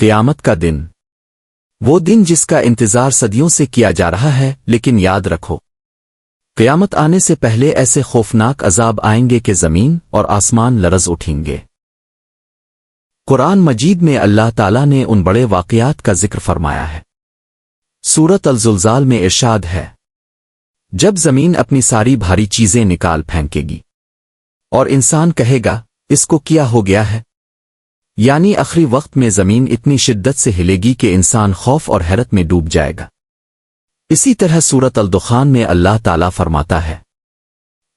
قیامت کا دن، وہ دن جس کا انتظار صدیوں سے کیا جا رہا ہے، لیکن یاد رکھو، قیامت آنے سے پہلے ایسے خوفناک عذاب آئیں گے کہ زمین اور آسمان لرز اٹھیں گے۔ قرآن مجید میں اللہ تعالیٰ نے ان بڑے واقعات کا ذکر فرمایا ہے۔ سورۃ الزلزال میں ارشاد ہے، جب زمین اپنی ساری بھاری چیزیں نکال پھینکے گی اور انسان کہے گا اس کو کیا ہو گیا ہے، یعنی آخری وقت میں زمین اتنی شدت سے ہلے گی کہ انسان خوف اور حیرت میں ڈوب جائے گا۔ اسی طرح سورۃ الدخان میں اللہ تعالیٰ فرماتا ہے،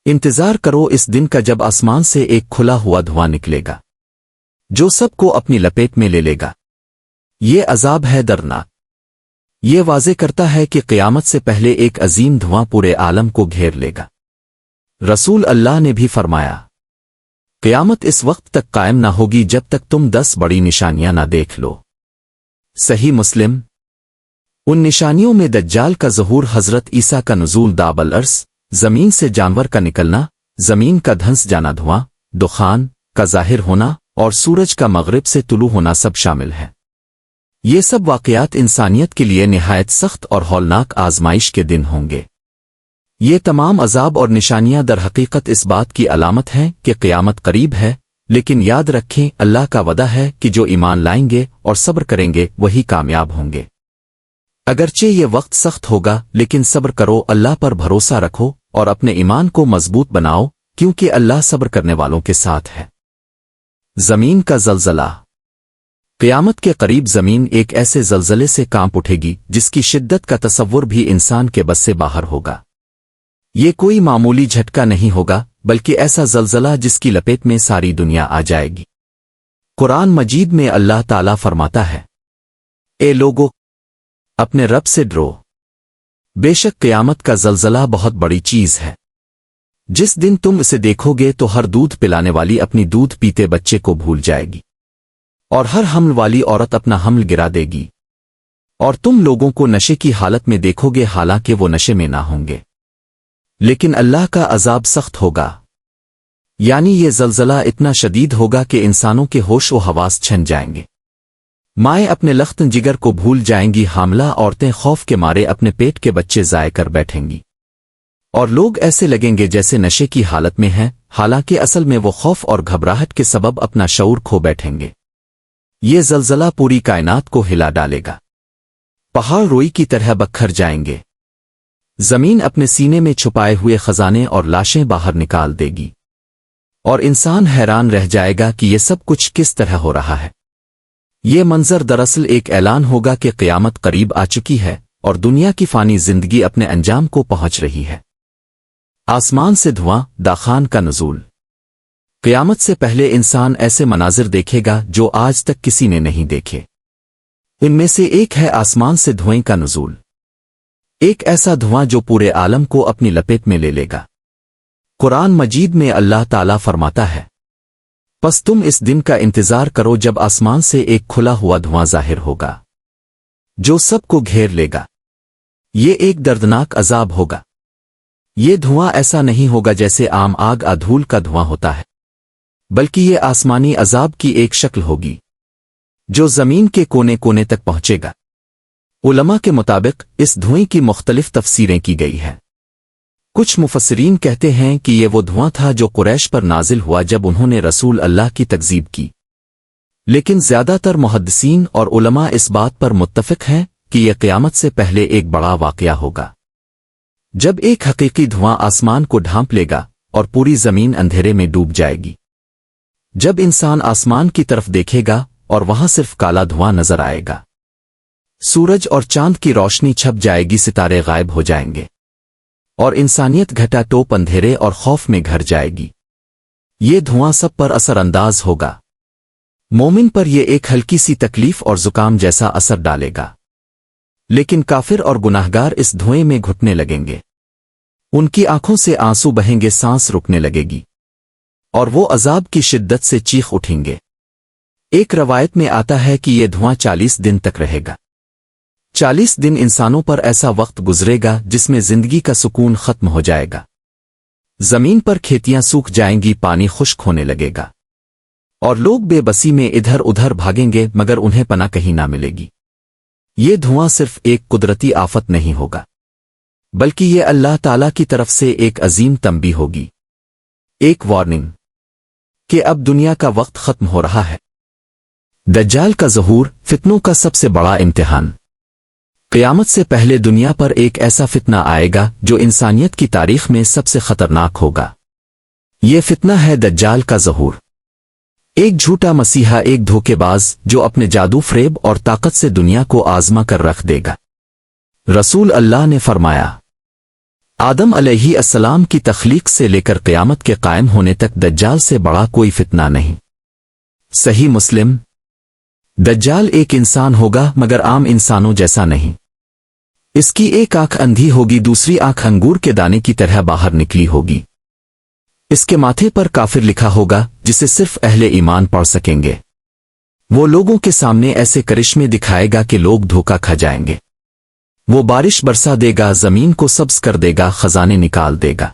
انتظار کرو اس دن کا جب آسمان سے ایک کھلا ہوا دھواں نکلے گا جو سب کو اپنی لپیٹ میں لے لے گا۔ یہ عذاب ہے دردناک۔ یہ واضح کرتا ہے کہ قیامت سے پہلے ایک عظیم دھواں پورے عالم کو گھیر لے گا۔ رسول اللہ نے بھی فرمایا، قیامت اس وقت تک قائم نہ ہوگی جب تک تم 10 بڑی نشانیاں نہ دیکھ لو۔ صحیح مسلم۔ ان نشانیوں میں دجال کا ظہور، حضرت عیسیٰ کا نزول، داب الارض، زمین سے جانور کا نکلنا، زمین کا دھنس جانا، دھواں، دخان کا ظاہر ہونا اور سورج کا مغرب سے طلوع ہونا سب شامل ہے۔ یہ سب واقعات انسانیت کے لیے نہایت سخت اور ہولناک آزمائش کے دن ہوں گے۔ یہ تمام عذاب اور نشانیاں در حقیقت اس بات کی علامت ہیں کہ قیامت قریب ہے، لیکن یاد رکھیں اللہ کا وعدہ ہے کہ جو ایمان لائیں گے اور صبر کریں گے وہی کامیاب ہوں گے۔ اگرچہ یہ وقت سخت ہوگا، لیکن صبر کرو، اللہ پر بھروسہ رکھو اور اپنے ایمان کو مضبوط بناؤ، کیونکہ اللہ صبر کرنے والوں کے ساتھ ہے۔ زمین کا زلزلہ۔ قیامت کے قریب زمین ایک ایسے زلزلے سے کانپ اٹھے گی جس کی شدت کا تصور بھی انسان کے بس سے باہر ہوگا۔ یہ کوئی معمولی جھٹکا نہیں ہوگا، بلکہ ایسا زلزلہ جس کی لپیٹ میں ساری دنیا آ جائے گی۔ قرآن مجید میں اللہ تعالیٰ فرماتا ہے، اے لوگو، اپنے رب سے ڈرو، بے شک قیامت کا زلزلہ بہت بڑی چیز ہے۔ جس دن تم اسے دیکھو گے تو ہر دودھ پلانے والی اپنی دودھ پیتے بچے کو بھول جائے گی، اور ہر حمل والی عورت اپنا حمل گرا دے گی، اور تم لوگوں کو نشے کی حالت میں دیکھو گے حالانکہ وہ نشے میں نہ ہوں گے، لیکن اللہ کا عذاب سخت ہوگا۔ یعنی یہ زلزلہ اتنا شدید ہوگا کہ انسانوں کے ہوش و حواس چھن جائیں گے، مائیں اپنے لختن جگر کو بھول جائیں گی، حاملہ عورتیں خوف کے مارے اپنے پیٹ کے بچے ضائع کر بیٹھیں گی، اور لوگ ایسے لگیں گے جیسے نشے کی حالت میں ہیں، حالانکہ اصل میں وہ خوف اور گھبراہٹ کے سبب اپنا شعور کھو بیٹھیں گے۔ یہ زلزلہ پوری کائنات کو ہلا ڈالے گا، پہاڑ روئی کی طرح بکھر جائیں گے، زمین اپنے سینے میں چھپائے ہوئے خزانے اور لاشیں باہر نکال دے گی، اور انسان حیران رہ جائے گا کہ یہ سب کچھ کس طرح ہو رہا ہے۔ یہ منظر دراصل ایک اعلان ہوگا کہ قیامت قریب آ چکی ہے اور دنیا کی فانی زندگی اپنے انجام کو پہنچ رہی ہے۔ آسمان سے دھواں، دخان کا نزول۔ قیامت سے پہلے انسان ایسے مناظر دیکھے گا جو آج تک کسی نے نہیں دیکھے۔ ان میں سے ایک ہے آسمان سے دھوئیں کا نزول، ایک ایسا دھواں جو پورے عالم کو اپنی لپیٹ میں لے لے گا۔ قرآن مجید میں اللہ تعالیٰ فرماتا ہے، پس تم اس دن کا انتظار کرو جب آسمان سے ایک کھلا ہوا دھواں ظاہر ہوگا جو سب کو گھیر لے گا۔ یہ ایک دردناک عذاب ہوگا۔ یہ دھواں ایسا نہیں ہوگا جیسے عام آگ ادھول کا دھواں ہوتا ہے، بلکہ یہ آسمانی عذاب کی ایک شکل ہوگی جو زمین کے کونے کونے تک پہنچے گا۔ علماء کے مطابق اس دھوئیں کی مختلف تفسیریں کی گئی ہیں۔ کچھ مفسرین کہتے ہیں کہ یہ وہ دھواں تھا جو قریش پر نازل ہوا جب انہوں نے رسول اللہ کی تکذیب کی، لیکن زیادہ تر محدثین اور علماء اس بات پر متفق ہیں کہ یہ قیامت سے پہلے ایک بڑا واقعہ ہوگا، جب ایک حقیقی دھواں آسمان کو ڈھانپ لے گا اور پوری زمین اندھیرے میں ڈوب جائے گی۔ جب انسان آسمان کی طرف دیکھے گا اور وہاں صرف کالا دھواں نظر آئے گا، سورج اور چاند کی روشنی چھپ جائے گی، ستارے غائب ہو جائیں گے، اور انسانیت گھٹا ٹوپ اندھیرے اور خوف میں گھر جائے گی۔ یہ دھواں سب پر اثر انداز ہوگا۔ مومن پر یہ ایک ہلکی سی تکلیف اور زکام جیسا اثر ڈالے گا، لیکن کافر اور گناہگار اس دھوئیں میں گھٹنے لگیں گے، ان کی آنکھوں سے آنسو بہیں گے، سانس رکنے لگے گی، اور وہ عذاب کی شدت سے چیخ اٹھیں گے۔ ایک روایت میں آتا ہے کہ یہ دھواں 40 دن تک رہے گا۔ 40 دن انسانوں پر ایسا وقت گزرے گا جس میں زندگی کا سکون ختم ہو جائے گا، زمین پر کھیتیاں سوکھ جائیں گی، پانی خشک ہونے لگے گا، اور لوگ بے بسی میں ادھر ادھر بھاگیں گے مگر انہیں پناہ کہیں نہ ملے گی۔ یہ دھواں صرف ایک قدرتی آفت نہیں ہوگا بلکہ یہ اللہ تعالیٰ کی طرف سے ایک عظیم تنبیہ ہوگی، ایک وارننگ کہ اب دنیا کا وقت ختم ہو رہا ہے۔ دجال کا ظہور، فتنوں کا سب سے بڑا امتحان۔ قیامت سے پہلے دنیا پر ایک ایسا فتنہ آئے گا جو انسانیت کی تاریخ میں سب سے خطرناک ہوگا۔ یہ فتنہ ہے دجال کا ظہور، ایک جھوٹا مسیحا، ایک دھوکے باز جو اپنے جادو، فریب اور طاقت سے دنیا کو آزما کر رکھ دے گا۔ رسول اللہ نے فرمایا، آدم علیہ السلام کی تخلیق سے لے کر قیامت کے قائم ہونے تک دجال سے بڑا کوئی فتنہ نہیں۔ صحیح مسلم۔ دجال ایک انسان ہوگا مگر عام انسانوں جیسا نہیں۔ اس کی ایک آنکھ اندھی ہوگی، دوسری آنکھ انگور کے دانے کی طرح باہر نکلی ہوگی۔ اس کے ماتھے پر کافر لکھا ہوگا جسے صرف اہل ایمان پڑھ سکیں گے۔ وہ لوگوں کے سامنے ایسے کرشمے دکھائے گا کہ لوگ دھوکا کھا جائیں گے۔ وہ بارش برسا دے گا، زمین کو سبز کر دے گا، خزانے نکال دے گا،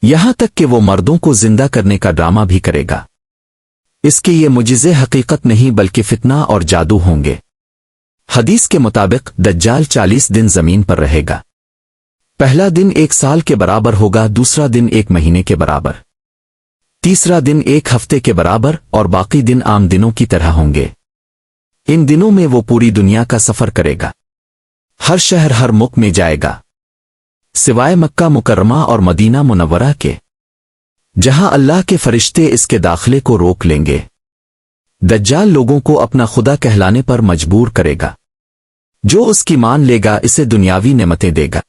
یہاں تک کہ وہ مردوں کو زندہ کرنے کا ڈرامہ بھی کرے گا۔ اس کے یہ معجزے حقیقت نہیں بلکہ فتنہ اور جادو ہوں گے۔ حدیث کے مطابق دجال 40 دن زمین پر رہے گا۔ پہلا دن 1 سال کے برابر ہوگا، دوسرا دن 1 مہینے کے برابر، تیسرا دن 1 ہفتے کے برابر اور باقی دن عام دنوں کی طرح ہوں گے۔ ان دنوں میں وہ پوری دنیا کا سفر کرے گا، ہر شہر ہر ملک میں جائے گا سوائے مکہ مکرمہ اور مدینہ منورہ کے، جہاں اللہ کے فرشتے اس کے داخلے کو روک لیں گے۔ دجال لوگوں کو اپنا خدا کہلانے پر مجبور کرے گا۔ جو اس کی مان لے گا اسے دنیاوی نعمتیں دے گا،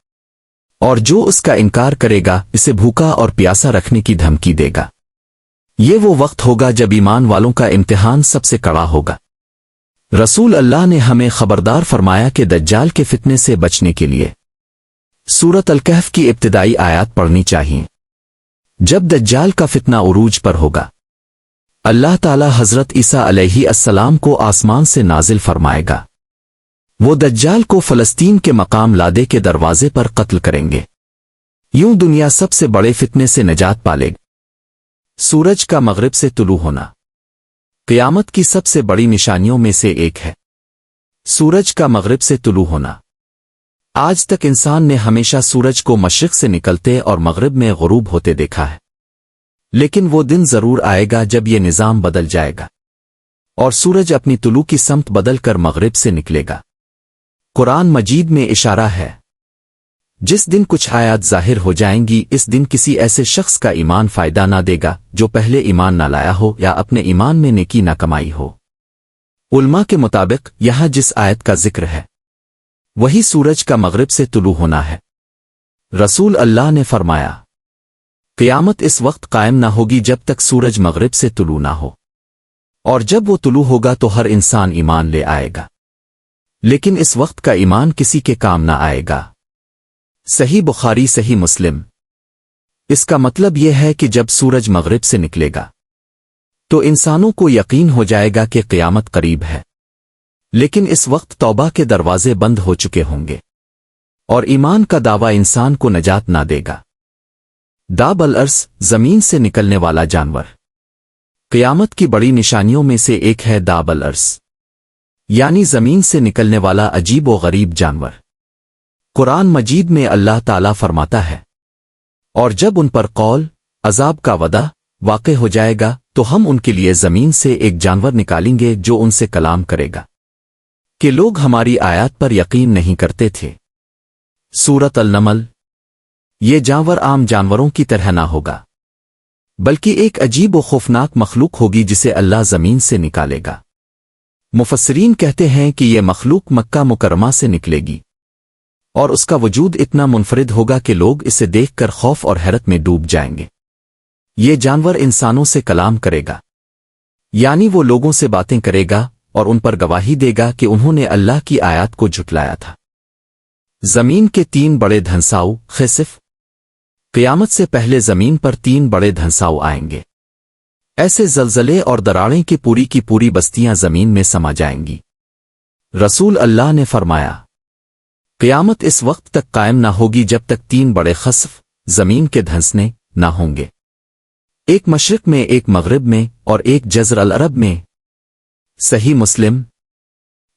اور جو اس کا انکار کرے گا اسے بھوکا اور پیاسا رکھنے کی دھمکی دے گا۔ یہ وہ وقت ہوگا جب ایمان والوں کا امتحان سب سے کڑا ہوگا۔ رسول اللہ نے ہمیں خبردار فرمایا کہ دجال کے فتنے سے بچنے کے لیے سورۃ الکہف کی ابتدائی آیات پڑھنی چاہیے۔ جب دجال کا فتنہ عروج پر ہوگا، اللہ تعالی حضرت عیسیٰ علیہ السلام کو آسمان سے نازل فرمائے گا۔ وہ دجال کو فلسطین کے مقام لادے کے دروازے پر قتل کریں گے۔ یوں دنیا سب سے بڑے فتنے سے نجات پالے گی۔ سورج کا مغرب سے طلوع ہونا قیامت کی سب سے بڑی نشانیوں میں سے ایک ہے۔ سورج کا مغرب سے طلوع ہونا۔ آج تک انسان نے ہمیشہ سورج کو مشرق سے نکلتے اور مغرب میں غروب ہوتے دیکھا ہے، لیکن وہ دن ضرور آئے گا جب یہ نظام بدل جائے گا اور سورج اپنی طلوع کی سمت بدل کر مغرب سے نکلے گا۔ قرآن مجید میں اشارہ ہے، جس دن کچھ آیات ظاہر ہو جائیں گی اس دن کسی ایسے شخص کا ایمان فائدہ نہ دے گا جو پہلے ایمان نہ لایا ہو یا اپنے ایمان میں نیکی نہ کمائی ہو۔ علماء کے مطابق یہاں جس آیت کا ذکر ہے وہی سورج کا مغرب سے طلوع ہونا ہے۔ رسول اللہ نے فرمایا، قیامت اس وقت قائم نہ ہوگی جب تک سورج مغرب سے طلوع نہ ہو، اور جب وہ طلوع ہوگا تو ہر انسان ایمان لے آئے گا، لیکن اس وقت کا ایمان کسی کے کام نہ آئے گا۔ صحیح بخاری صحیح مسلم۔ اس کا مطلب یہ ہے کہ جب سورج مغرب سے نکلے گا تو انسانوں کو یقین ہو جائے گا کہ قیامت قریب ہے، لیکن اس وقت توبہ کے دروازے بند ہو چکے ہوں گے اور ایمان کا دعویٰ انسان کو نجات نہ دے گا۔ داب الارض، زمین سے نکلنے والا جانور۔ قیامت کی بڑی نشانیوں میں سے ایک ہے داب الارض، یعنی زمین سے نکلنے والا عجیب و غریب جانور۔ قرآن مجید میں اللہ تعالیٰ فرماتا ہے، اور جب ان پر قول عذاب کا وعدہ واقع ہو جائے گا تو ہم ان کے لیے زمین سے ایک جانور نکالیں گے جو ان سے کلام کرے گا کہ لوگ ہماری آیات پر یقین نہیں کرتے تھے۔ سورۃ النمل۔ یہ جانور عام جانوروں کی طرح نہ ہوگا بلکہ ایک عجیب و خوفناک مخلوق ہوگی جسے اللہ زمین سے نکالے گا۔ مفسرین کہتے ہیں کہ یہ مخلوق مکہ مکرمہ سے نکلے گی اور اس کا وجود اتنا منفرد ہوگا کہ لوگ اسے دیکھ کر خوف اور حیرت میں ڈوب جائیں گے۔ یہ جانور انسانوں سے کلام کرے گا، یعنی وہ لوگوں سے باتیں کرے گا اور ان پر گواہی دے گا کہ انہوں نے اللہ کی آیات کو جھٹلایا تھا۔ زمین کے 3 بڑے دھنساؤ خسف۔ قیامت سے پہلے زمین پر 3 بڑے دھنساؤ آئیں گے۔ ایسے زلزلے اور دراڑیں کہ پوری کی پوری بستیاں زمین میں سما جائیں گی۔ رسول اللہ نے فرمایا، قیامت اس وقت تک قائم نہ ہوگی جب تک 3 بڑے خسف زمین کے دھنسنے نہ ہوں گے۔ ایک مشرق میں، ایک مغرب میں اور ایک جزر العرب میں۔ صحیح مسلم۔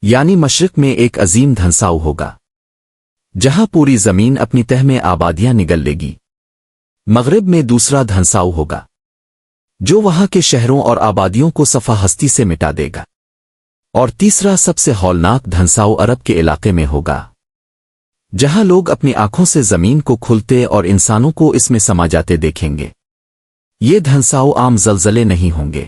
یعنی مشرق میں ایک عظیم دھنساؤ ہوگا جہاں پوری زمین اپنی تہ میں آبادیاں نگل لے گی۔ مغرب میں دوسرا دھنساؤ ہوگا جو وہاں کے شہروں اور آبادیوں کو صفا ہستی سے مٹا دے گا۔ اور تیسرا سب سے ہولناک دھنساؤ عرب کے علاقے میں ہوگا جہاں لوگ اپنی آنکھوں سے زمین کو کھلتے اور انسانوں کو اس میں سما جاتے دیکھیں گے۔ یہ دھنساؤ عام زلزلے نہیں ہوں گے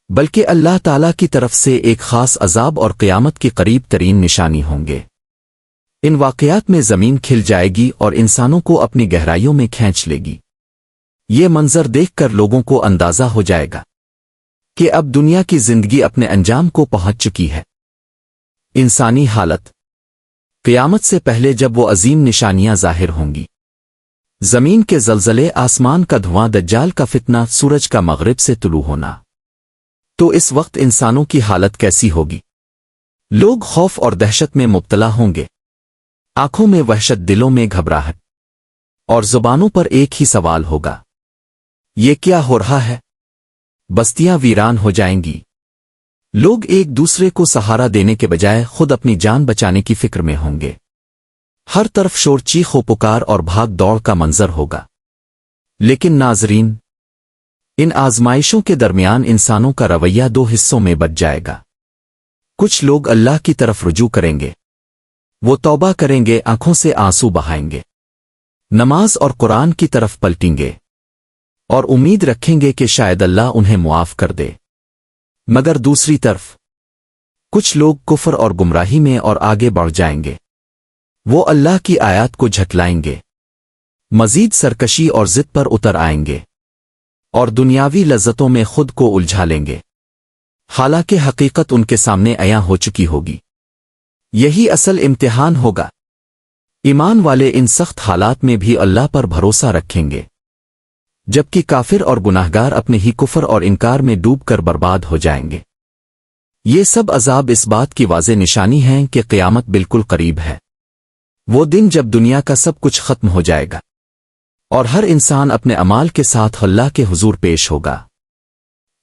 بلکہ اللہ تعالیٰ کی طرف سے ایک خاص عذاب اور قیامت کی قریب ترین نشانی ہوں گے۔ ان واقعات میں زمین کھل جائے گی اور انسانوں کو اپنی گہرائیوں میں کھینچ لے گی۔ یہ منظر دیکھ کر لوگوں کو اندازہ ہو جائے گا کہ اب دنیا کی زندگی اپنے انجام کو پہنچ چکی ہے۔ انسانی حالت قیامت سے پہلے جب وہ عظیم نشانیاں ظاہر ہوں گی، زمین کے زلزلے، آسمان کا دھواں، دجال کا فتنہ، سورج کا مغرب سے طلوع ہونا، تو اس وقت انسانوں کی حالت کیسی ہوگی؟ لوگ خوف اور دہشت میں مبتلا ہوں گے، آنکھوں میں وحشت، دلوں میں گھبراہٹ، اور زبانوں پر ایک ہی سوال ہوگا، یہ کیا ہو رہا ہے؟ بستیاں ویران ہو جائیں گی۔ لوگ ایک دوسرے کو سہارا دینے کے بجائے خود اپنی جان بچانے کی فکر میں ہوں گے۔ ہر طرف شور، چیخ و پکار اور بھاگ دوڑ کا منظر ہوگا۔ لیکن ناظرین، ان آزمائشوں کے درمیان انسانوں کا رویہ دو حصوں میں بٹ جائے گا۔ کچھ لوگ اللہ کی طرف رجوع کریں گے، وہ توبہ کریں گے، آنکھوں سے آنسو بہائیں گے، نماز اور قرآن کی طرف پلٹیں گے اور امید رکھیں گے کہ شاید اللہ انہیں معاف کر دے۔ مگر دوسری طرف کچھ لوگ کفر اور گمراہی میں اور آگے بڑھ جائیں گے، وہ اللہ کی آیات کو جھٹلائیں گے، مزید سرکشی اور ضد پر اتر آئیں گے اور دنیاوی لذتوں میں خود کو الجھا لیں گے، حالانکہ حقیقت ان کے سامنے عیاں ہو چکی ہوگی۔ یہی اصل امتحان ہوگا۔ ایمان والے ان سخت حالات میں بھی اللہ پر بھروسہ رکھیں گے، جبکہ کافر اور گناہگار اپنے ہی کفر اور انکار میں ڈوب کر برباد ہو جائیں گے۔ یہ سب عذاب اس بات کی واضح نشانی ہیں کہ قیامت بالکل قریب ہے، وہ دن جب دنیا کا سب کچھ ختم ہو جائے گا اور ہر انسان اپنے اعمال کے ساتھ اللہ کے حضور پیش ہوگا۔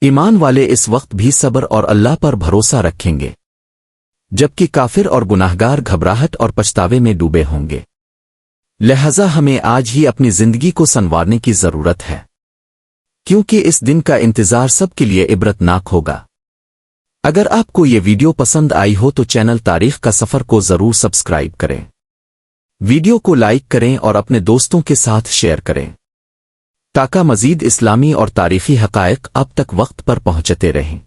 ایمان والے اس وقت بھی صبر اور اللہ پر بھروسہ رکھیں گے، جبکہ کافر اور گناہگار گھبراہٹ اور پچھتاوے میں ڈوبے ہوں گے۔ لہذا ہمیں آج ہی اپنی زندگی کو سنوارنے کی ضرورت ہے، کیونکہ اس دن کا انتظار سب کے لیے عبرت ناک ہوگا۔ اگر آپ کو یہ ویڈیو پسند آئی ہو تو چینل تاریخ کا سفر کو ضرور سبسکرائب کریں، ویڈیو کو لائک کریں اور اپنے دوستوں کے ساتھ شیئر کریں تاکہ مزید اسلامی اور تاریخی حقائق اب تک وقت پر پہنچتے رہیں۔